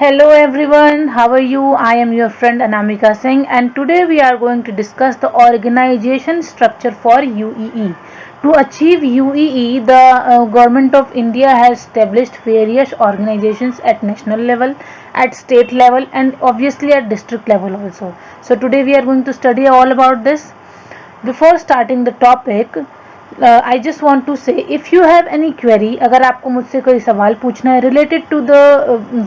Hello everyone, how are you? I am your friend Anamika Singh and today we are going to discuss the organization structure for UEE. To achieve UEE, the Government of India has established various organizations at national level, at state level and obviously at district level also. So today we are going to study all about this. Before starting the topic, I just want to say if you have any query, अगर आपको मुझसे कोई सवाल पूछना है related to the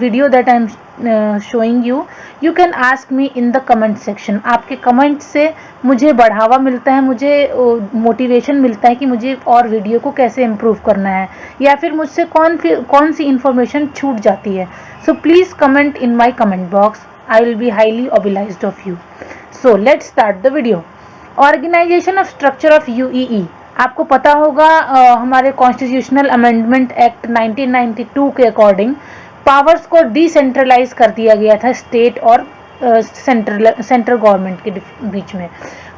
video that I am showing you, you can ask me in the comment section. आपके comment से मुझे बढ़ावा मिलता है, मुझे मोटिवेशन मिलता है कि मुझे और वीडियो को कैसे इम्प्रूव करना है या फिर मुझसे कौन सी इंफॉर्मेशन छूट जाती है. So please comment in my comment box. I will be highly obliged of you. So let's start the video. Organisation of structure of UEE. आपको पता होगा हमारे कॉन्स्टिट्यूशनल अमेंडमेंट एक्ट 1992 के अकॉर्डिंग पावर्स को डिसेंट्रलाइज कर दिया गया था स्टेट और सेंट्रल गवर्नमेंट के बीच में.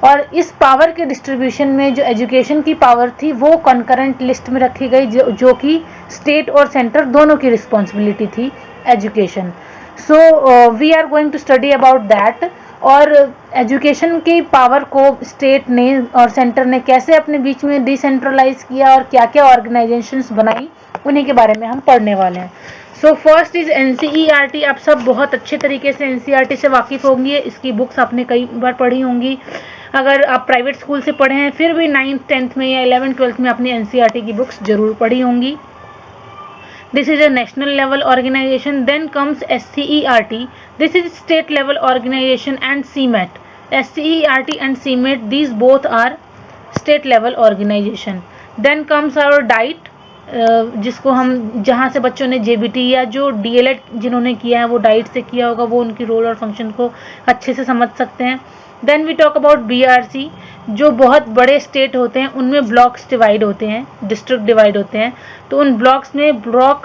और इस पावर के डिस्ट्रीब्यूशन में जो एजुकेशन की पावर थी वो कॉन्करेंट लिस्ट में रखी गई जो कि स्टेट और सेंटर दोनों की रिस्पॉन्सिबिलिटी थी education. So we are going to study about that. और एजुकेशन की पावर को स्टेट ने और सेंटर ने कैसे अपने बीच में डिसेंट्रलाइज किया और क्या क्या ऑर्गेनाइजेशंस बनाई उन्हीं के बारे में हम पढ़ने वाले हैं. So first is NCERT. आप सब बहुत अच्छे तरीके से एनसीईआरटी से वाकिफ होंगे. इसकी बुक्स आपने कई बार पढ़ी होंगी. अगर आप प्राइवेट स्कूल से पढ़े हैं फिर भी 9th 10th में या 11th 12th में आपने एनसीईआरटी की बुक्स जरूर पढ़ी होंगी. This is a national level organization. Then comes SCERT. This is state level organization and CMAT. SCERT and CMAT, these both are state level organization. Then comes our DIET, जिसको हम जहाँ से बच्चों ने JBT या जो DLED जिन्होंने किया है वो DIET से किया होगा, वो उनकी रोल और फंक्शन को अच्छे से समझ सकते हैं. Then we talk about BRC. जो बहुत बड़े स्टेट होते हैं उनमें ब्लॉक्स डिवाइड होते हैं, डिस्ट्रिक्ट डिवाइड होते हैं, तो उन ब्लॉक्स में ब्लॉक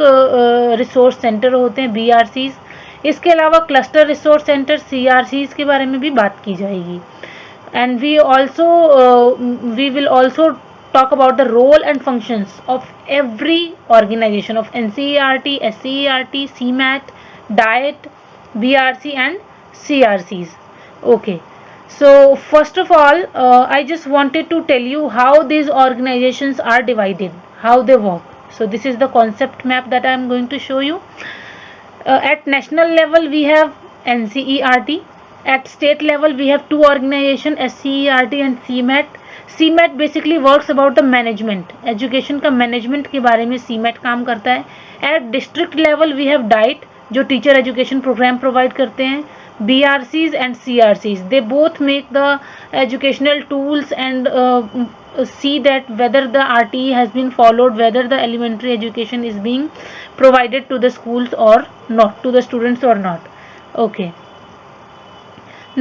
रिसोर्स सेंटर होते हैं BRCs. इसके अलावा क्लस्टर रिसोर्स सेंटर CRCs के बारे में भी बात की जाएगी. And we will also talk about the role and functions of every organization of NCERT, SCERT, CMAT, DIET, BRC and CRCs. Okay. So first of all, I just wanted to tell you how these organizations are divided, how they work. So this is the concept map that I am going to show you. At national level we have NCERT. At state level we have two organizations, SCERT and CMAT. CMAT basically works about the management. Education का management के बारे में CMAT काम करता है. At district level we have DIET जो teacher education programme provide करते हैं. BRCs and CRCs, they both make the educational tools and see that whether the RTE has been followed, whether the elementary education is being provided to the schools or not, to the students or not. Okay.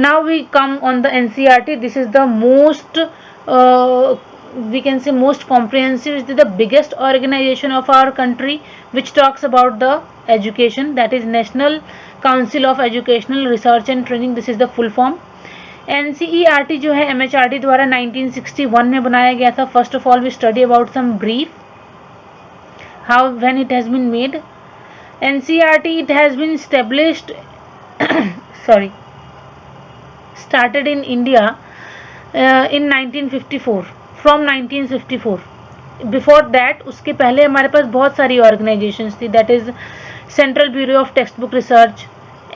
Now we come on the NCERT. This is the most we can say most comprehensive, is the biggest organization of our country which talks about the education, that is National Council of Educational Research and Training. This is the full form. NCERT जो है MHRD द्वारा 1961 में बनाया गया था. First of all we study about some brief how when it has been made. NCERT it has been established sorry started in India in 1954, from 1954. Before that, उसके पहले हमारे पास बहुत सारी ऑर्गेनाइजेशंस थी. That is central bureau of text book research,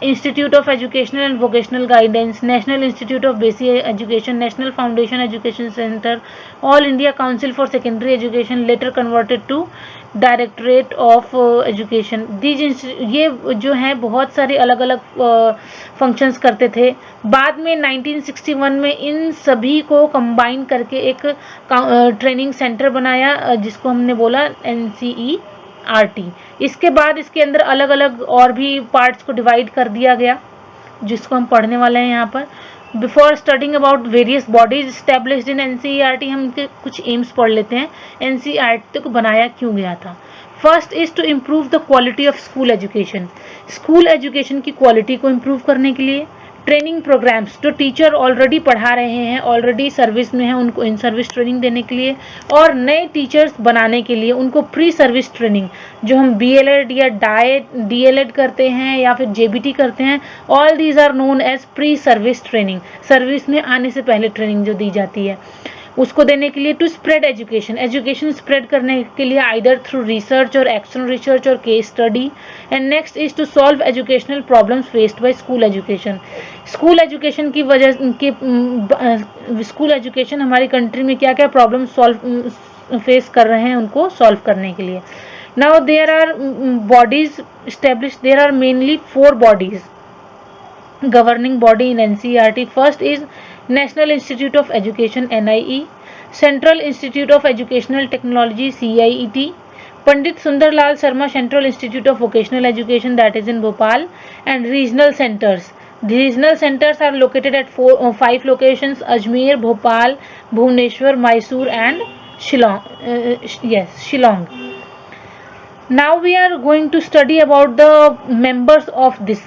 institute of educational and vocational guidance, national institute of basic education, national foundation education centre, all India council for secondary education, later converted to directorate of education. ये जो है बहुत सारे अलग अलग functions करते थे. बाद में 1961 में इन सभी को कंबाइन करके एक ट्रेनिंग सेंटर बनाया जिसको हमने बोला NCERT. इसके बाद इसके अंदर अलग अलग और भी पार्ट्स को डिवाइड कर दिया गया जिसको हम पढ़ने वाले हैं यहाँ पर. Before studying about various bodies established in NCERT, हम इनके कुछ एम्स पढ़ लेते हैं. NCERT को बनाया क्यों गया था. First is to improve the quality of school education. School education की क्वालिटी को इम्प्रूव करने के लिए. ट्रेनिंग प्रोग्राम्स जो टीचर ऑलरेडी पढ़ा रहे हैं, ऑलरेडी सर्विस में हैं, उनको इन सर्विस ट्रेनिंग देने के लिए, और नए टीचर्स बनाने के लिए उनको प्री सर्विस ट्रेनिंग, जो हम BLED या DLED करते हैं या फिर JBT करते हैं, all these are known as pre service training. Service में आने से पहले ट्रेनिंग जो दी जाती है उसको देने के लिए। टू स्प्रेड एजुकेशन स्प्रेड करने के लिए आइदर थ्रू रिसर्च और एक्शन रिसर्च और case study. And next is to solve educational problems faced by school education. School education की वजह के स्कूल एजुकेशन हमारी कंट्री में क्या क्या प्रॉब्लम सॉल्व फेस कर रहे हैं उनको सॉल्व करने के लिए। Now there are bodies established. There are mainly 4 bodies governing body in NCERT. First is National Institute of Education NIE, Central Institute of Educational Technology CIET, Pandit Sundarlal Sharma Central Institute of Vocational Education, that is in Bhopal, and regional centers. The regional centers are located at 5 locations: Ajmer, Bhopal, Bhubaneswar, Mysore and Shillong. Now we are going to study about the members of this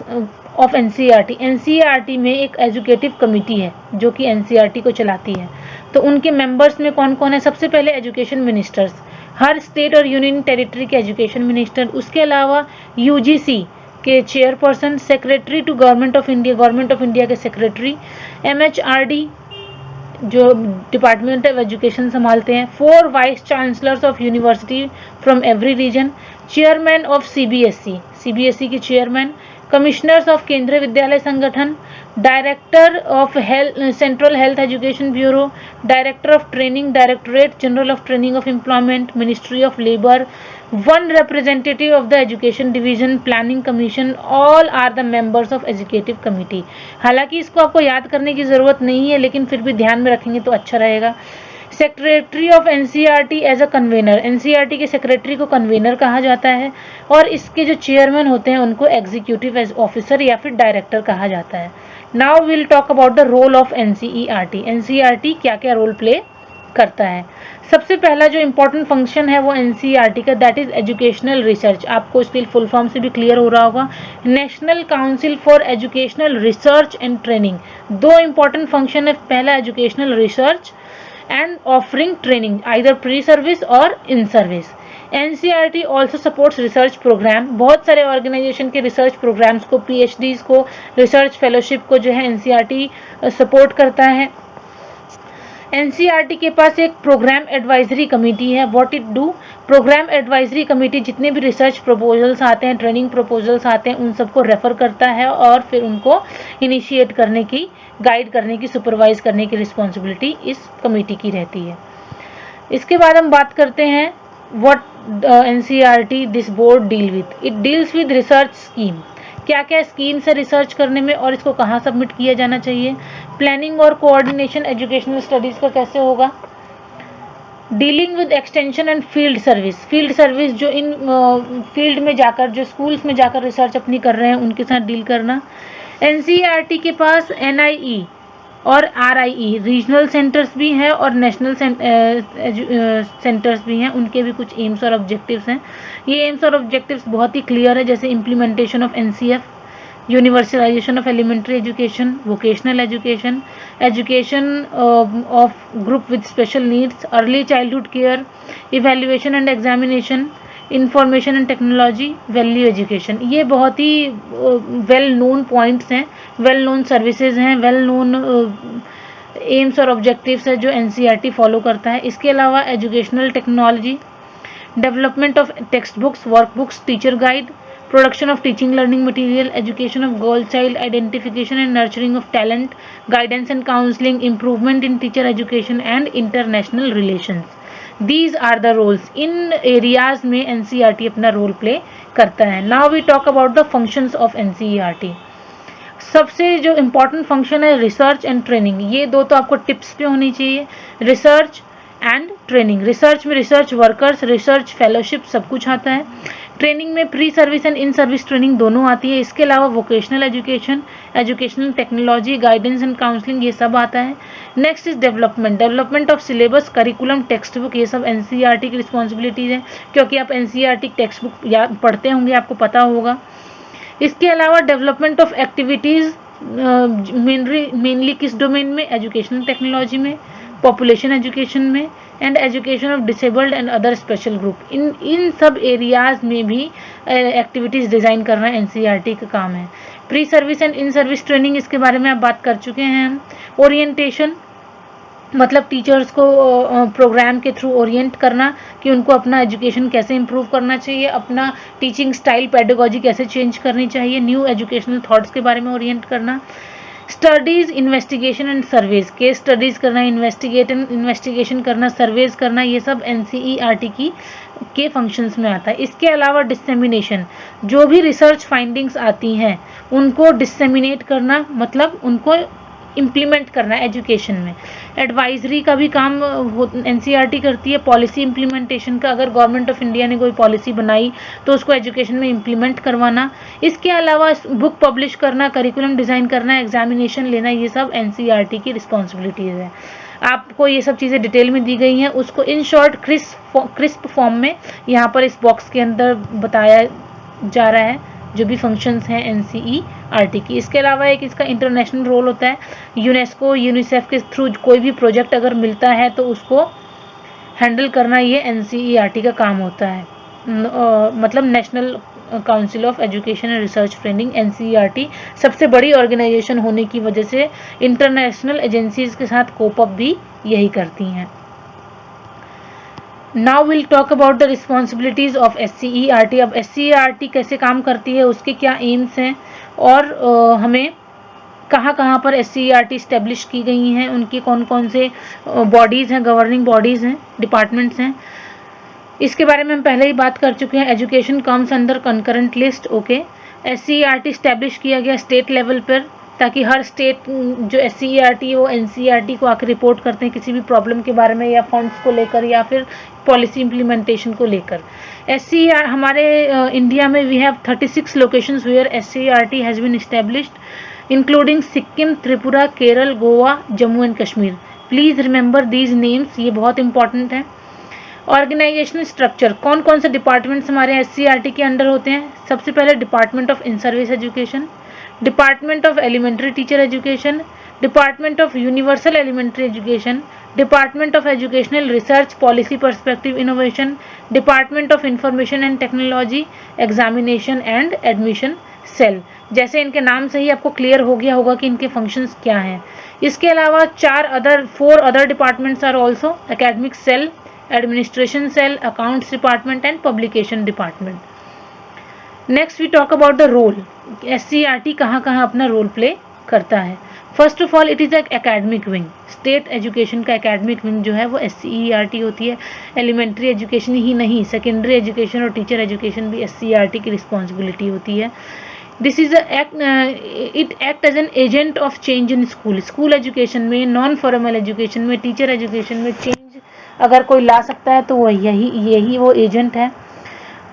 of NCERT. NCERT में एक educative committee है जो कि NCERT को चलाती है। तो उनके मेंबर्स में कौन कौन है? सबसे पहले एजुकेशन मिनिस्टर्स, हर स्टेट और यूनियन टेरिटरी के एजुकेशन मिनिस्टर। उसके अलावा UGC के chairperson, secretary to government of India के सेक्रेटरी, MHRD जो डिपार्टमेंट ऑफ एजुकेशन संभालते हैं, 4 vice chancellors of university from every region, chairman of CBSE की chairman, commissioners of Kendriya Vidyalaya Sangathan, director of central health education bureau, director of training, directorate general of training of employment, ministry of labour, 1 representative of the education division, planning commission, all are the members of executive committee. हालांकि इसको आपको याद करने की जरूरत नहीं है, लेकिन फिर भी ध्यान में रखेंगे तो अच्छा रहेगा। Secretary of NCERT as a convenor, NCERT के सेक्रेटरी को कन्वेनर कहा जाता है, और इसके जो चेयरमैन होते हैं उनको एग्जीक्यूटिव ऑफिसर या फिर डायरेक्टर कहा जाता है। Now will talk about the role of NCERT। NCERT क्या क्या रोल प्ले करता है। सबसे पहला जो इम्पोर्टेंट फंक्शन है वो NCERT का, दैट इज एजुकेशनल रिसर्च। आपको इसकी फुल फॉर्म से भी क्लियर हो रहा होगा, national council for educational research and training. 2 important function है, पहला educational research and offering training either pre service और in service. NCERT also supports research programme. बहुत सारे ऑर्गेनाइजेशन के रिसर्च प्रोग्राम्स को, PhDs को, रिसर्च फेलोशिप को जो है NCERT सपोर्ट करता है। NCERT के पास एक प्रोग्राम एडवाइजरी कमेटी है। What it do? Programme advisory committee जितने भी रिसर्च प्रपोजल्स आते हैं, ट्रेनिंग प्रपोजल्स आते हैं, उन सबको रेफर करता है और फिर उनको इनिशिएट करने की, गाइड करने की, सुपरवाइज करने की रिस्पॉन्सिबिलिटी इस कमेटी की रहती है। इसके बाद हम बात करते हैं what NCERT this board deal with. It deals with research scheme. क्या क्या स्कीम्स है रिसर्च करने में और इसको कहाँ सबमिट किया जाना चाहिए। प्लानिंग और कोऑर्डिनेशन एजुकेशनल स्टडीज का कैसे होगा। Dealing with extension and field service जो इन फील्ड में जाकर, जो स्कूल्स में जाकर रिसर्च अपनी कर रहे हैं उनके साथ डील करना। NCERT के पास NIE और RIE रीजनल सेंटर्स भी हैं और नेशनल सेंटर्स भी हैं, उनके भी कुछ एम्स और ऑब्जेक्टिव्स हैं। ये एम्स और ऑब्जेक्टिव्स बहुत ही क्लियर है, जैसे implementation of NCF, universalisation of elementary education, vocational education, education of group with special needs, early childhood care, evaluation and examination, information and technology, value education. ये बहुत ही वेल नोन पॉइंट्स हैं, well known services हैं, well known aims और objectives है जो NCERT follow करता है। इसके अलावा educational technology, development of text books, work books, teacher guide, production of teaching learning material, education of girl child, identification and nurturing of talent, guidance and counselling, improvement in teacher education and international relations. These are the roles। In areas में NCERT अपना role play करता है। Now we talk about the functions of NCERT। सबसे जो important function है research and training, ये 2 तो आपको टिप्स पे होनी चाहिए, रिसर्च एंड ट्रेनिंग। रिसर्च में रिसर्च वर्कर्स, रिसर्च फेलोशिप सब कुछ आता है। ट्रेनिंग में pre service and in service training दोनों आती है। इसके अलावा vocational education, educational technology, guidance and counselling ये सब आता है। Next is development of syllabus, curriculum, text book, ये सब NCERT की रिस्पॉन्सिबिलिटीज है, क्योंकि आप NCERT टेक्स्ट बुक पढ़ते होंगे, आपको पता होगा। इसके अलावा डेवलपमेंट ऑफ एक्टिविटीज़ मेनली किस डोमेन में, एजुकेशनल टेक्नोलॉजी में, पॉपुलेशन एजुकेशन में, and education of disabled and other special group. इन सब एरियाज में भी एक्टिविटीज़ डिज़ाइन करना एनसीईआरटी का काम है। Pre service and in service training, इसके बारे में आप बात कर चुके हैं हम। ओरिएंटेशन मतलब टीचर्स को प्रोग्राम के थ्रू ओरिएंट करना कि उनको अपना एजुकेशन कैसे इम्प्रूव करना चाहिए, अपना टीचिंग स्टाइल पेडागोजी कैसे चेंज करनी चाहिए, न्यू एजुकेशनल थॉट्स के बारे में ओरिएंट करना। Studies, investigation and surveys, case studies करना, इन्वेस्टिगेशन करना, सर्वेज करना, ये सब एनसीईआरटी की के फंक्शंस में आता है। इसके अलावा डिसेमिनेशन, जो भी रिसर्च फाइंडिंग्स आती हैं उनको डिसेमिनेट करना, मतलब उनको इम्प्लीमेंट करना एजुकेशन में। एडवाइजरी का भी काम एनसीईआरटी करती है, पॉलिसी इम्प्लीमेंटेशन का, अगर गवर्नमेंट ऑफ इंडिया ने कोई पॉलिसी बनाई तो उसको एजुकेशन में इम्प्लीमेंट करवाना। इसके अलावा बुक पब्लिश करना, करिकुलम डिज़ाइन करना, एग्जामिनेशन लेना, ये सब एनसीईआरटी की रिस्पॉन्सिबिलिटीज़ है। आपको ये सब चीज़ें डिटेल में दी गई हैं, उसको इन शॉर्ट क्रिस्प फॉर्म में यहाँ पर इस बॉक्स के अंदर बताया जा रहा है, जो भी फंक्शंस हैं एनसीईआरटी की। इसके अलावा एक इसका इंटरनेशनल रोल होता है, यूनेस्को यूनिसेफ के थ्रू कोई भी प्रोजेक्ट अगर मिलता है तो उसको हैंडल करना ये एनसीईआरटी का काम होता है। मतलब national council of education and research training, NCERT सबसे बड़ी ऑर्गेनाइजेशन होने की वजह से इंटरनेशनल एजेंसीज के साथ कोप अप भी यही करती हैं। Now will talk about the responsibilities of SCERT. अब एससीईआरटी कैसे काम करती है, उसके क्या एम्स हैं, और हमें कहाँ कहाँ पर एससीईआरटी स्टैब्लिश की गई हैं, उनके कौन कौन से बॉडीज़ हैं, गवर्निंग बॉडीज़ हैं, डिपार्टमेंट्स हैं, इसके बारे में हम पहले ही बात कर चुके हैं। Education comes under concurrent list. Okay, SCERT establish किया गया स्टेट लेवल पर, ताकि हर स्टेट जो एससीईआरटी वो एनसीईआरटी को आकर रिपोर्ट करते हैं किसी भी प्रॉब्लम के बारे में, या फंड्स को लेकर, या फिर पॉलिसी इम्प्लीमेंटेशन को लेकर। एससीईआर हमारे इंडिया में we have 36 locations where SCERT has been established, including Sikkim, Tripura, Kerala, Goa, Jammu and Kashmir. Please remember these names, ये बहुत इंपॉर्टेंट है। ऑर्गेनाइजेशनल स्ट्रक्चर, कौन कौन से डिपार्टमेंट्स हमारे एससीईआरटी के अंडर होते हैं? सबसे पहले department of in service education, department of elementary teacher education, department of universal elementary education, department of educational research policy perspective innovation, department of information and technology, examination and admission cell. जैसे इनके नाम से ही आपको clear हो गया होगा कि इनके फंक्शंस क्या हैं। इसके अलावा 4 other departments are also: academic cell, administration cell, accounts department and publication department. Next we talk about the role, SCERT कहाँ कहाँ अपना रोल प्ले करता है। First of all it is academic wing, state education का academic wing जो है वो SCERT होती है। एलिमेंट्री एजुकेशन ही नहीं, सेकेंडरी एजुकेशन और टीचर एजुकेशन भी एससीईआरटी की रिस्पॉन्सिबिलिटी होती है। This is it act as an agent of change in school education में, नॉन फॉर्मल एजुकेशन में, टीचर एजुकेशन में चेंज अगर कोई ला सकता है तो वो यही वो एजेंट है।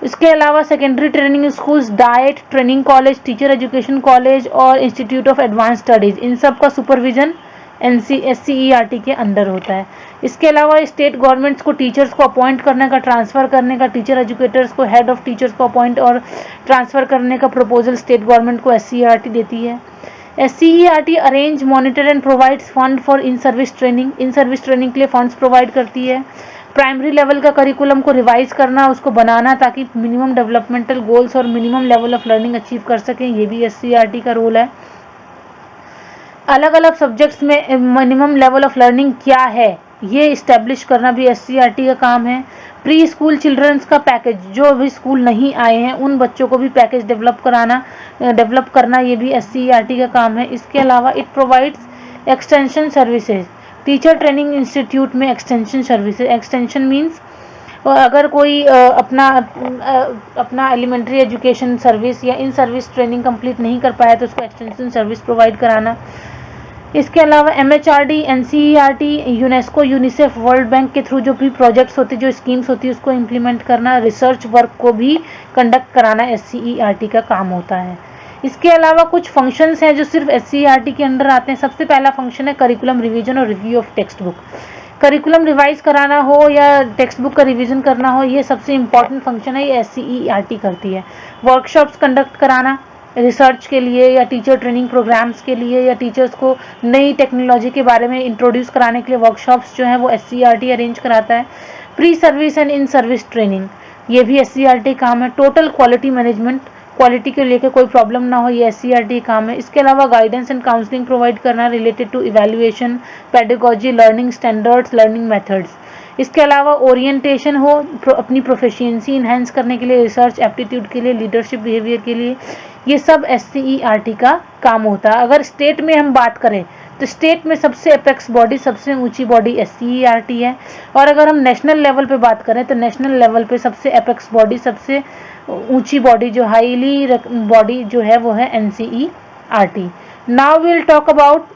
इसके अलावा secondary training schools, diet training college, teacher education college और इंस्टीट्यूट ऑफ एडवांस स्टडीज़, इन सब का सुपरविजन एससीईआरटी के अंडर होता है। इसके अलावा स्टेट गवर्नमेंट्स को टीचर्स को अपॉइंट करने का, ट्रांसफ़र करने का, टीचर एजुकेटर्स को, हेड ऑफ टीचर्स को अपॉइंट और ट्रांसफ़र करने का प्रपोजल स्टेट गवर्नमेंट को एससीईआरटी देती है। SCERT arrange, monitor and provides fund for in service training, in service training के लिए फंड्स प्रोवाइड करती है। प्राइमरी लेवल का करिकुलम को रिवाइज करना, उसको बनाना ताकि मिनिमम डेवलपमेंटल गोल्स और minimum level of learning achieve कर सकें, ये भी एससीईआरटी का रोल है। अलग अलग सब्जेक्ट्स में मिनिमम लेवल ऑफ लर्निंग क्या है ये इस्टेब्लिश करना भी एससीईआरटी का काम है। प्री स्कूल चिल्ड्रंस का पैकेज, जो अभी स्कूल नहीं आए हैं उन बच्चों को भी पैकेज डेवलप करना ये भी एससीईआरटी का काम है। इसके अलावा it provides extension services, teacher training institute में एक्सटेंशन सर्विसेज, एक्सटेंशन मीन्स अगर कोई अपना एलिमेंट्री एजुकेशन सर्विस या इन सर्विस ट्रेनिंग कंप्लीट नहीं कर पाया तो उसको एक्सटेंशन सर्विस प्रोवाइड कराना। इसके अलावा MHRD, NCERT, UNESCO, UNICEF, world bank के थ्रू जो भी प्रोजेक्ट्स होती, जो स्कीम्स होती है उसको इम्प्लीमेंट करना, रिसर्च वर्क को भी कंडक्ट कराना एससीईआरटी का काम होता है। इसके अलावा कुछ फंक्शंस हैं जो सिर्फ एससीईआरटी के अंडर आते हैं। सबसे पहला फंक्शन है करिकुलम रिवीजन और review of text book. Curriculum revise कराना हो या टेक्स्ट बुक का रिवीजन करना हो, ये सबसे इंपॉर्टेंट फंक्शन है, ये एससीईआरटी करती है। वर्कशॉप्स कंडक्ट कराना, रिसर्च के लिए या टीचर ट्रेनिंग प्रोग्राम्स के लिए या टीचर्स को नई टेक्नोलॉजी के बारे में इंट्रोड्यूस कराने के लिए वर्कशॉप्स जो है वो SCERT अरेंज कराता है। Pre service and in service training, ये भी SCERT काम है। टोटल क्वालिटी मैनेजमेंट, क्वालिटी को लेकर कोई प्रॉब्लम ना हो, ये SCERT काम है। इसके अलावा गाइडेंस एंड काउंसलिंग प्रोवाइड करना related to evaluation, pedagogy, learning standards, learning methods. इसके अलावा ओरिएंटेशन हो अपनी प्रोफिशिएंसी इन्हेंस करने के लिए, रिसर्च एप्टीट्यूड के लिए, लीडरशिप बिहेवियर के लिए, ये सब SCERT का काम होता है। अगर स्टेट में हम बात करें तो स्टेट में सबसे एपेक्स बॉडी, सबसे ऊंची बॉडी SCERT है। और अगर हम नेशनल लेवल पे बात करें तो नेशनल लेवल पे सबसे एपेक्स बॉडी, सबसे ऊंची बॉडी जो हाईली बॉडी जो है वो है NCERT। Now will talk about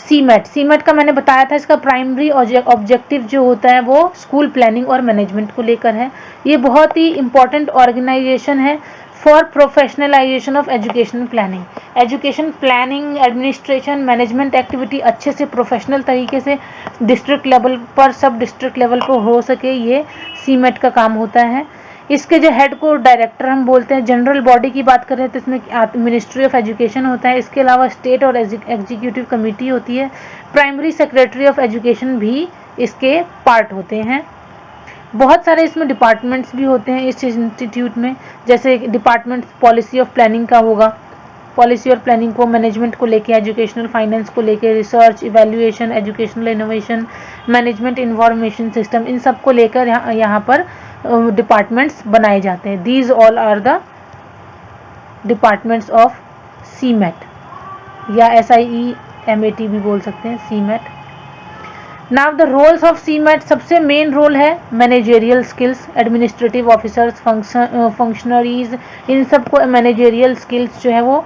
SIEMAT. SIEMAT का मैंने बताया था, इसका प्राइमरी ऑब्जेक्टिव जो होता है वो स्कूल प्लानिंग और मैनेजमेंट को लेकर है। ये बहुत ही इंपॉर्टेंट ऑर्गेनाइजेशन है for professionalisation of education planning. Education planning, administration, management activity अच्छे से प्रोफेशनल तरीके से डिस्ट्रिक्ट लेवल पर, सब डिस्ट्रिक्ट लेवल पर हो सके, ये सीमेट का काम होता है। इसके जो हेड को डायरेक्टर हम बोलते हैं। जनरल बॉडी की बात करें तो इसमें मिनिस्ट्री ऑफ एजुकेशन होता है। इसके अलावा स्टेट और एग्जीक्यूटिव कमेटी होती है। प्राइमरी सेक्रेटरी ऑफ एजुकेशन भी इसके पार्ट होते हैं। बहुत सारे इसमें डिपार्टमेंट्स भी होते हैं इस इंस्टीट्यूट में, जैसे डिपार्टमेंट पॉलिसी ऑफ प्लानिंग का होगा, पॉलिसी और प्लानिंग को, मैनेजमेंट को लेके, एजुकेशनल फाइनेंस को लेके, research, evaluation, educational innovation, management information system, इन सब को लेकर यहाँ पर डिपार्टमेंट्स बनाए जाते हैं। These all are the departments of SIEMAT या SIEMAT भी बोल सकते हैं, SIEMAT. Now the roles of SIEMAT, सबसे मेन रोल है managerial skills, administrative officers, functionaries, इन सबको मैनेजेरियल स्किल्स जो है वो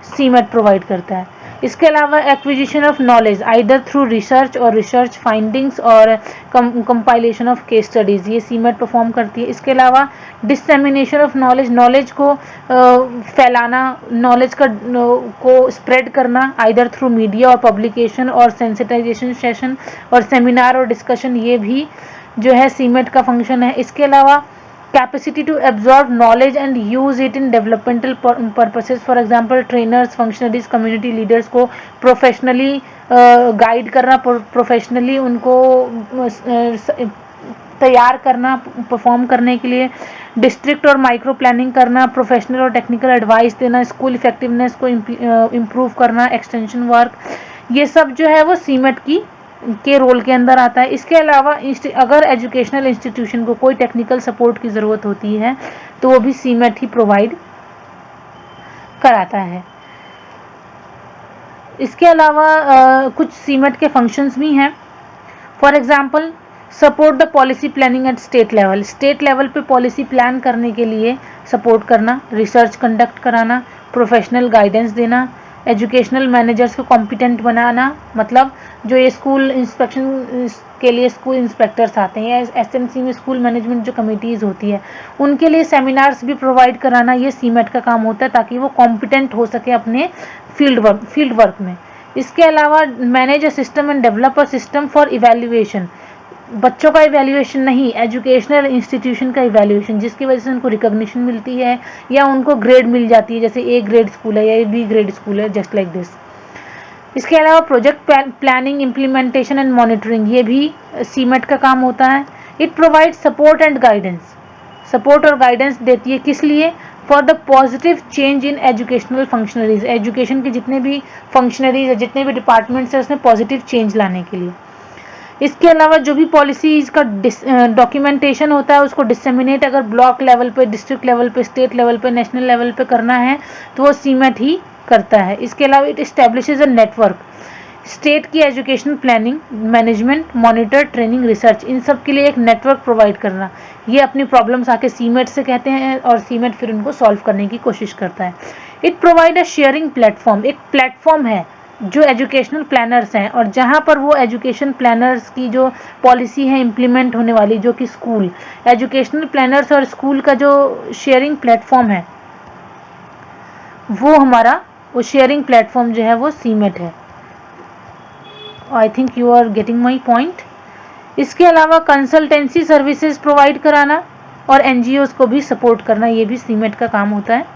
सीमेट प्रोवाइड करता है। इसके अलावा acquisition of knowledge either through research और रिसर्च फाइंडिंग्स और कंपाइलेशन ऑफ केस स्टडीज, ये सीमेट परफॉर्म करती है। इसके अलावा डिससेमिनेशन ऑफ नॉलेज, नॉलेज को फैलाना, नॉलेज को स्प्रेड करना आइदर थ्रू मीडिया और पब्लिकेशन और सेंसिटाइजेशन सेशन और सेमिनार और डिस्कशन, ये भी जो है सीमेट का फंक्शन है। इसके अलावा capacity to absorb knowledge and use it in developmental purposes, for example trainers, functionaries, community leaders को professionally guide करना, professionally उनको तैयार करना परफॉर्म करने के लिए, डिस्ट्रिक्ट और माइक्रो प्लानिंग करना, प्रोफेशनल और टेक्निकल एडवाइस देना, स्कूल इफेक्टिवनेस को इम्प्रूव करना, एक्सटेंशन वर्क, ये सब जो है वो सीमेट के रोल के अंदर आता है। इसके अलावा अगर एजुकेशनल इंस्टीट्यूशन को कोई टेक्निकल सपोर्ट की ज़रूरत होती है तो वो भी सीमेट ही प्रोवाइड कराता है। इसके अलावा कुछ सीमेट के फंक्शंस भी हैं। For example support the policy planning at state level, state level पे पॉलिसी प्लान करने के लिए सपोर्ट करना, रिसर्च कंडक्ट कराना, प्रोफेशनल गाइडेंस देना, एजुकेशनल मैनेजर्स को कॉम्पिटेंट बनाना, मतलब जो ये स्कूल इंस्पेक्शन के लिए स्कूल इंस्पेक्टर्स आते हैं, SMC में स्कूल मैनेजमेंट जो कमेटीज़ होती है उनके लिए सेमिनार्स भी प्रोवाइड कराना, ये सीमेट का काम होता है ताकि वो कॉम्पिटेंट हो सके अपने फील्ड वर्क में। इसके अलावा manage a system and develop a system for evaluation, बच्चों का इवैल्यूएशन नहीं, एजुकेशनल इंस्टीट्यूशन का इवैल्यूएशन, जिसकी वजह से उनको रिकॉग्निशन मिलती है या उनको ग्रेड मिल जाती है, जैसे A ग्रेड स्कूल है या B ग्रेड स्कूल है, जस्ट लाइक दिस। इसके अलावा project planning, implementation and monitoring, ये भी सीमेट का काम होता है। It provide support and guidance, support और गाइडेंस देती है किस लिए? For the positive change in educational functionaries, education के जितने भी फंक्शनरीज है, जितने भी डिपार्टमेंट्स है, उसमें पॉजिटिव चेंज लाने के लिए। इसके अलावा जो भी पॉलिसीज का डॉक्यूमेंटेशन होता है उसको डिसेमिनेट अगर ब्लॉक लेवल पे, डिस्ट्रिक्ट लेवल पे, स्टेट लेवल पे, नेशनल लेवल पे करना है तो वो सीमेट ही करता है। इसके अलावा it establishes a network, state की education planning, management, monitor, training, research, इन सब के लिए एक नेटवर्क प्रोवाइड करना। ये अपनी प्रॉब्लम्स आके सीमेट से कहते हैं और सीमेट फिर उनको सॉल्व करने की कोशिश करता है। It provide a sharing platform, एक प्लेटफॉर्म है जो एजुकेशनल प्लानर्स हैं और जहाँ पर वो एजुकेशन प्लानर्स की जो पॉलिसी है इम्प्लीमेंट होने वाली, जो कि स्कूल एजुकेशनल प्लानर्स और स्कूल का जो शेयरिंग प्लेटफॉर्म है वो हमारा, वो शेयरिंग प्लेटफॉर्म जो है वो सीमेट है। I think you are getting my point. इसके अलावा कंसल्टेंसी सर्विसेज प्रोवाइड कराना और NGOs को भी सपोर्ट करना, ये भी सीमेट का काम होता है।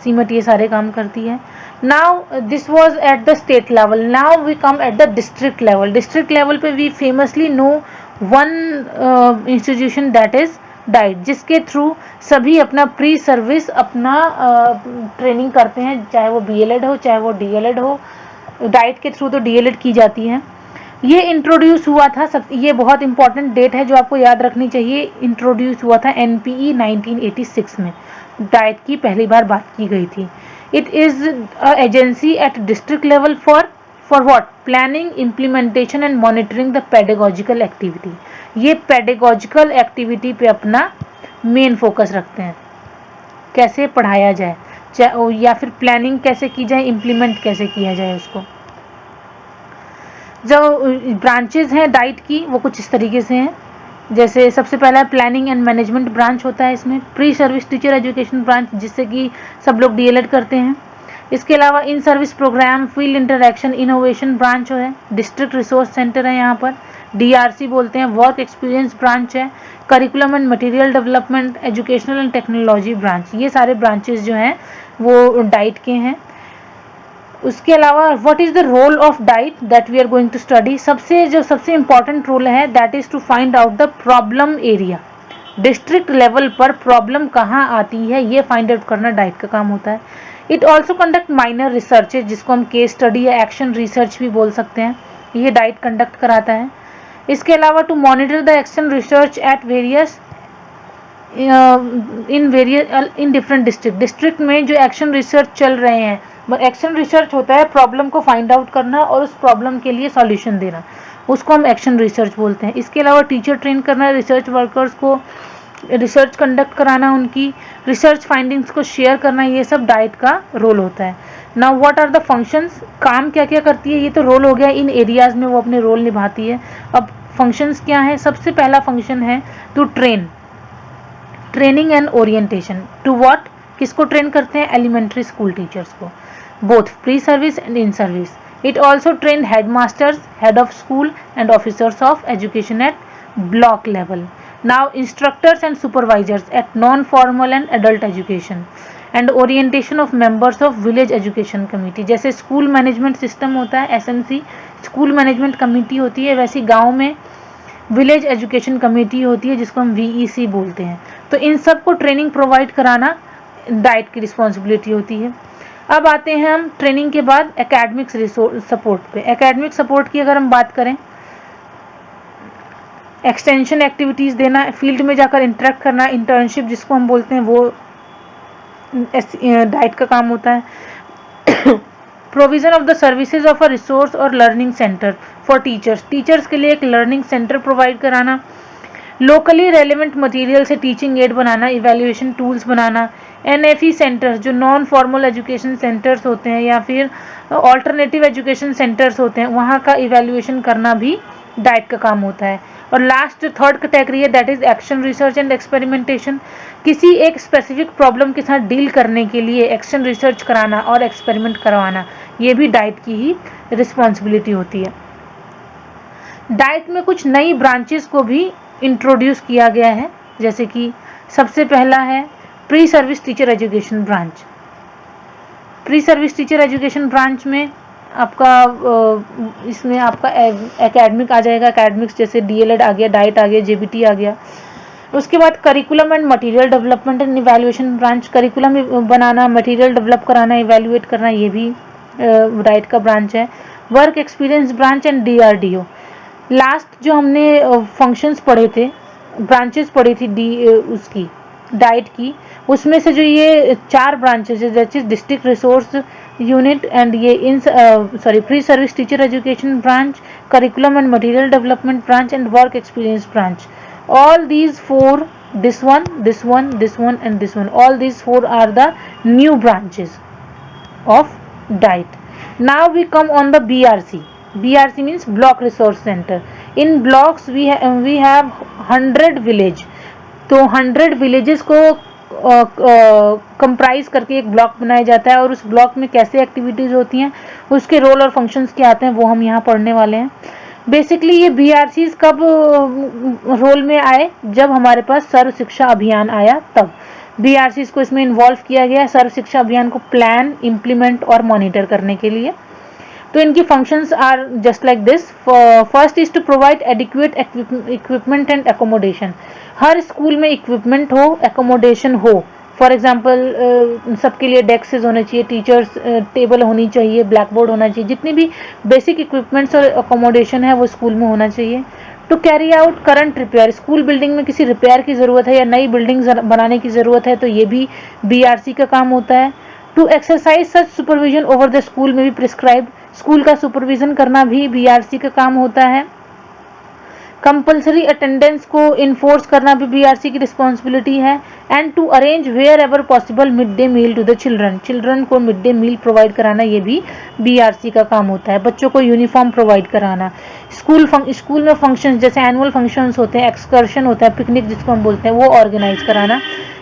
सीमट ये सारे काम करती है। Now this was at the state level, now we come at the district level. District level पे we famously know one institution that is DIET, जिसके थ्रू सभी अपना प्री सर्विस अपना ट्रेनिंग करते हैं, चाहे वो बीएलएड हो चाहे वो डीएलएड हो। डाइट के थ्रू तो डीएलएड की जाती है। ये इंट्रोड्यूस हुआ था ये बहुत इंपॉर्टेंट डेट है जो आपको याद रखनी चाहिए। इंट्रोड्यूस हुआ था एनपीई 1986 में, डाइट की पहली बार बात की गई थी। It is a agency at district level for what, planning, implementation and monitoring the pedagogical activity. ये पेडागोजिकल एक्टिविटी पे अपना मेन फोकस रखते हैं, कैसे पढ़ाया जाए या फिर प्लानिंग कैसे की जाए, इम्प्लीमेंट कैसे किया जाए उसको। जो ब्रांचेज हैं डाइट की वो कुछ इस तरीके से हैं, जैसे सबसे पहला प्लानिंग एंड मैनेजमेंट ब्रांच होता है इसमें, pre service teacher education branch जिससे कि सब लोग डीएलएड करते हैं। इसके अलावा in service programme, field interaction, innovation branch है, डिस्ट्रिक्ट रिसोर्स सेंटर है यहाँ पर, डीआरसी बोलते हैं, वर्क एक्सपीरियंस ब्रांच है, curriculum and material development, educational and technology branch. ये सारे ब्रांचेस जो हैं वो डाइट के हैं। उसके अलावा what is the role of DIET that we are going to study, सबसे इंपॉर्टेंट रोल है that is to find out the problem area. District level पर प्रॉब्लम कहाँ आती है ये फाइंड आउट करना डाइट का काम होता है। It also conduct minor research, जिसको हम केस स्टडी या एक्शन रिसर्च भी बोल सकते हैं, ये डाइट कंडक्ट कराता है। इसके अलावा to monitor the action research at various in different district में जो एक्शन रिसर्च चल रहे हैं, एक्शन रिसर्च होता है प्रॉब्लम को फाइंड आउट करना और उस प्रॉब्लम के लिए सॉल्यूशन देना, उसको हम एक्शन रिसर्च बोलते हैं। इसके अलावा टीचर ट्रेन करना, रिसर्च वर्कर्स को रिसर्च कंडक्ट कराना, उनकी रिसर्च फाइंडिंग्स को शेयर करना, ये सब डाइट का रोल होता है। Now what are the functions, काम क्या क्या करती है, ये तो रोल हो गया, इन एरियाज में वो अपने रोल निभाती है। अब फंक्शंस क्या है, सबसे पहला फंक्शन है to train, training and orientation. To what, किसको ट्रेन करते हैं, एलिमेंट्री स्कूल टीचर्स को, both pre-service and in-service. It also trained headmasters, head of school and officers of education at block level. Now instructors and supervisors at non-formal and adult education and orientation of members of village education committee. जैसे school management system होता है SMC, school management committee होती है, वैसे गांव में village education committee होती है जिसको हम वीईसी बोलते हैं। तो इन सब को ट्रेनिंग प्रोवाइड कराना डाइट की रिस्पॉन्सिबिलिटी होती है। अब आते हैं हम ट्रेनिंग के बाद एकेडमिक्स सपोर्ट पे। एकेडमिक सपोर्ट की अगर हम बात करें, एक्सटेंशन एक्टिविटीज़ देना, फील्ड में जाकर इंटरेक्ट करना, इंटर्नशिप जिसको हम बोलते हैं वो डाइट का काम होता है। Provision of the services of a resource और learning centre for teachers, teachers के लिए एक लर्निंग सेंटर प्रोवाइड कराना, लोकली रेलिवेंट मटेरियल से टीचिंग एड बनाना, इवैल्यूएशन टूल्स बनाना, एनएफई सेंटर्स जो नॉन फॉर्मल एजुकेशन सेंटर्स होते हैं या फिर ऑल्टरनेटिव एजुकेशन सेंटर्स होते हैं, वहाँ का इवैल्यूएशन करना भी डाइट का काम होता है। और लास्ट थर्ड कैटेगरी है that is action research and experimentation, किसी एक स्पेसिफिक प्रॉब्लम के साथ डील करने के लिए एक्शन रिसर्च कराना और एक्सपेरिमेंट करवाना, ये भी डाइट की ही रिस्पॉन्सिबिलिटी होती है। डाइट में कुछ नई ब्रांचेस को भी इंट्रोड्यूस किया गया है, जैसे कि सबसे पहला है pre service teacher education branch. Pre service teacher education branch में आपका इसमें आपका एकेडमिक आ जाएगा, एकेडमिक्स जैसे डीएलएड आ गया, डाइट आ गया, जेबीटी आ गया। उसके बाद curriculum and material development and evaluation branch, curriculum banana, material develop कराना, इवैल्यूएट करना, ये भी डाइट का ब्रांच है। Work experience branch and DRDO. Last जो हमने फंक्शंस पढ़े थे, ब्रांचेस पढ़ी थी उसकी डाइट की, उसमें से जो ये 4 ब्रांचेस है जैसे डिस्ट्रिक्ट रिसोर्स यूनिट एंड ये pre service teacher education branch, curriculum and material development branch and work experience branch, all these 4, this one and this one, all these 4 are the new branches of DIET. Now we come on the BRC. BRC means block resource center. In blocks we have 100 village. तो 100 villages को comprise करके एक block बनाया जाता है और उस block में कैसे एक्टिविटीज होती हैं, उसके रोल और फंक्शंस क्या आते हैं, वो हम यहाँ पढ़ने वाले हैं। बेसिकली ये BRCs कब रोल में आए, जब हमारे पास सर्व शिक्षा अभियान आया तब। बीआरसी को इसमें इन्वॉल्व किया गया है सर्व शिक्षा अभियान को प्लान, इम्प्लीमेंट और मॉनिटर करने के लिए। तो इनकी functions are just like this. First is to provide adequate equipment and accommodation. हर स्कूल में इक्विपमेंट हो, एकोमोडेशन हो। फॉर एग्जाम्पल सबके लिए डेस्क होने चाहिए, टीचर्स टेबल होनी चाहिए, ब्लैक बोर्ड होना चाहिए, जितनी भी बेसिक इक्विपमेंट्स और अकोमोडेशन है वो स्कूल में होना चाहिए। To carry out current repair, school building में किसी रिपेयर की ज़रूरत है या नई बिल्डिंग बनाने की ज़रूरत है तो ये भी बीआरसी का काम होता है। To exercise such supervision over the school में भी प्रिस्क्राइब, स्कूल का सुपरविजन करना भी बीआरसी का काम होता है। कंपल्सरी अटेंडेंस को इन्फोर्स करना भी बीआरसी की रिस्पॉन्सिबिलिटी है। And to arrange wherever possible mid day meal to the children को मिड डे मील प्रोवाइड कराना ये भी बीआरसी का काम होता है। बच्चों को यूनिफॉर्म प्रोवाइड कराना, स्कूल में फंक्शन जैसे एनुअल फंक्शंस होते हैं, एक्सकर्शन होता है, पिकनिक जिसको हम बोलते हैं, वो ऑर्गेनाइज कराना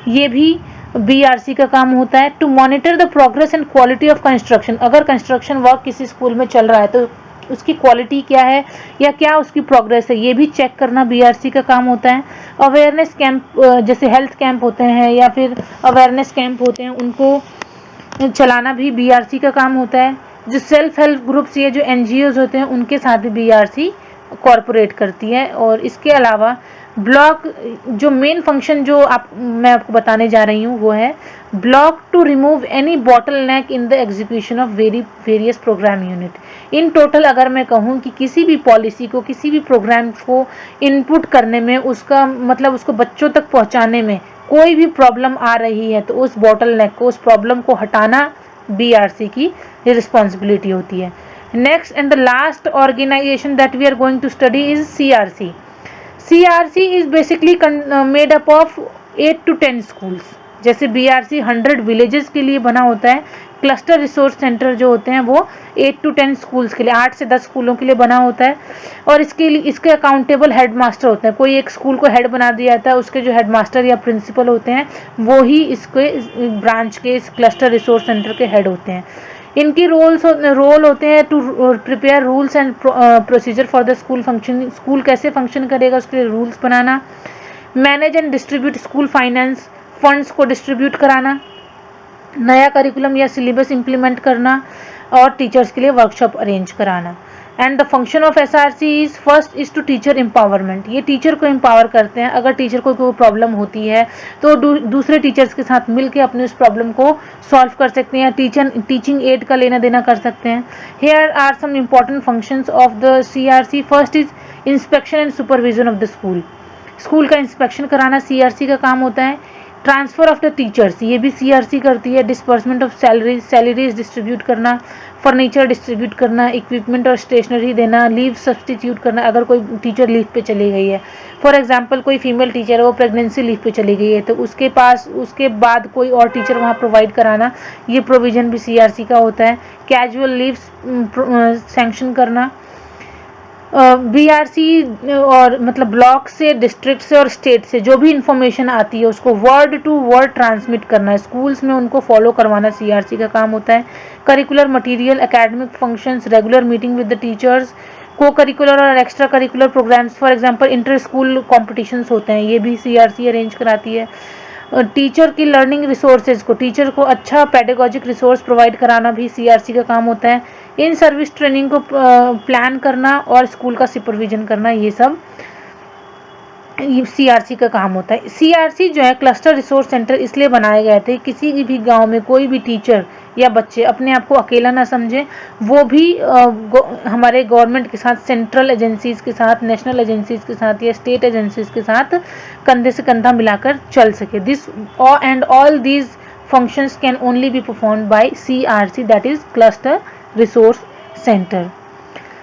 ये भी बीआरसी का काम होता है। To monitor the progress and quality of construction, अगर कंस्ट्रक्शन वर्क किसी स्कूल में चल रहा है तो उसकी क्वालिटी क्या है या क्या उसकी प्रोग्रेस है ये भी चेक करना बीआरसी का काम होता है। अवेयरनेस कैंप जैसे हेल्थ कैंप होते हैं या फिर अवेयरनेस कैंप होते हैं उनको चलाना भी बीआरसी का काम होता है। जो सेल्फ हेल्प ग्रुप्स या जो एनजीओज होते हैं उनके साथ भी बीआरसी कॉर्पोरेट करती है। और इसके अलावा ब्लॉक जो मेन फंक्शन जो मैं आपको बताने जा रही हूँ वो है block to remove any bottleneck in the execution of various programme unit. इन टोटल अगर मैं कहूँ कि किसी भी पॉलिसी को, किसी भी प्रोग्राम को इनपुट करने में, उसका मतलब उसको बच्चों तक पहुँचाने में कोई भी प्रॉब्लम आ रही है तो उस बॉटलनेक को, उस प्रॉब्लम को हटाना बीआरसी की रिस्पॉन्सिबिलिटी होती है। Next and the last organisation that we are going to study is CRC. CRC is basically made up of 8 to 10 schools। जैसे BRC 100 विलेजेस के लिए बना होता है, क्लस्टर रिसोर्स सेंटर जो होते हैं वो 8 to 10 स्कूल्स के लिए, 8 से 10 स्कूलों के लिए बना होता है। और इसके लिए इसके अकाउंटेबल हेड मास्टर होते हैं। कोई एक स्कूल को हेड बना दिया जाता है, उसके जो हेड मास्टर या प्रिंसिपल होते हैं वो ही इसके ब्रांच के, इस क्लस्टर रिसोर्स सेंटर के हेड होते हैं। इनकी रोल होते हैं to prepare rules and procedure for the school function. School कैसे फंक्शन करेगा उसके लिए रूल्स बनाना। Manage and distribute school finance, funds को डिस्ट्रीब्यूट कराना, नया करिकुलम या सिलेबस इंप्लीमेंट करना और टीचर्स के लिए वर्कशॉप अरेंज कराना। And the function of SRC is first is to teacher empowerment. ये टीचर को एम्पावर करते हैं। अगर टीचर को कोई प्रॉब्लम होती है तो दूसरे टीचर्स के साथ मिलकर अपने उस प्रॉब्लम को सॉल्व कर सकते हैं, टीचिंग एड का लेना देना कर सकते हैं। Here are some important functions of the CRC. First is inspection and supervision of the school. School का इंस्पेक्शन कराना सीआरसी का काम होता है। ट्रांसफ़र ऑफ द टीचर्स ये भी सीआरसी करती है। डिस्पर्समेंट ऑफ सैलरीज डिस्ट्रीब्यूट करना, फर्नीचर डिस्ट्रीब्यूट करना, इक्विपमेंट और स्टेशनरी देना, लीव सब्सटीट्यूट करना अगर कोई टीचर लीव पे चली गई है। फॉर एग्जांपल कोई फीमेल टीचर है वो प्रेगनेंसी लीव पे चली गई है तो उसके बाद कोई और टीचर वहाँ प्रोवाइड कराना, ये प्रोविज़न भी सीआरसी का होता है। कैजुअल लीव्स सैंक्शन करना। बीआरसी और मतलब ब्लॉक से, डिस्ट्रिक्ट से और स्टेट से जो भी इंफॉर्मेशन आती है उसको वर्ड टू वर्ड ट्रांसमिट करना है, स्कूल्स में उनको फॉलो करवाना सीआरसी का काम होता है। Curricular material, academic functions, regular meeting with the teachers, को करिकुलर और extra curricular programmes, for example inter school competitions होते हैं ये भी सीआरसी अरेंज कराती है। टीचर की लर्निंग रिसोर्सेज को, टीचर को अच्छा पेडागोजिक रिसोर्स प्रोवाइड कराना भी सीआरसी का काम होता है। इन सर्विस ट्रेनिंग को प्लान करना और स्कूल का सुपरविजन करना ये सब सीआरसी का काम होता है। सीआरसी जो है क्लस्टर रिसोर्स सेंटर इसलिए बनाए गए थे किसी भी गांव में कोई भी टीचर या बच्चे अपने आप को अकेला ना समझे, वो भी हमारे गवर्नमेंट के साथ, सेंट्रल एजेंसीज के साथ, नेशनल एजेंसीज के साथ या स्टेट एजेंसीज के साथ कंधे से कंधा मिलाकर चल सके। This and all these functions can only be performed by CRC, that is Cluster Resource Center.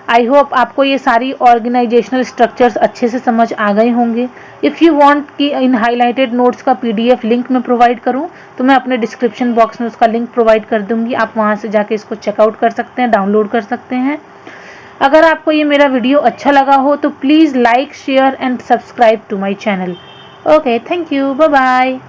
I hope आपको ये सारी ऑर्गेनाइजेशनल स्ट्रक्चर्स अच्छे से समझ आ गए होंगे। इफ़ यू वांट कि इन हाईलाइटेड नोट्स का PDF लिंक मैं प्रोवाइड करूं तो मैं अपने डिस्क्रिप्शन बॉक्स में उसका लिंक प्रोवाइड कर दूंगी, आप वहां से जाके इसको चेकआउट कर सकते हैं, डाउनलोड कर सकते हैं। अगर आपको ये मेरा वीडियो अच्छा लगा हो तो please like, share and subscribe to my channel. Okay, thank you, bye bye.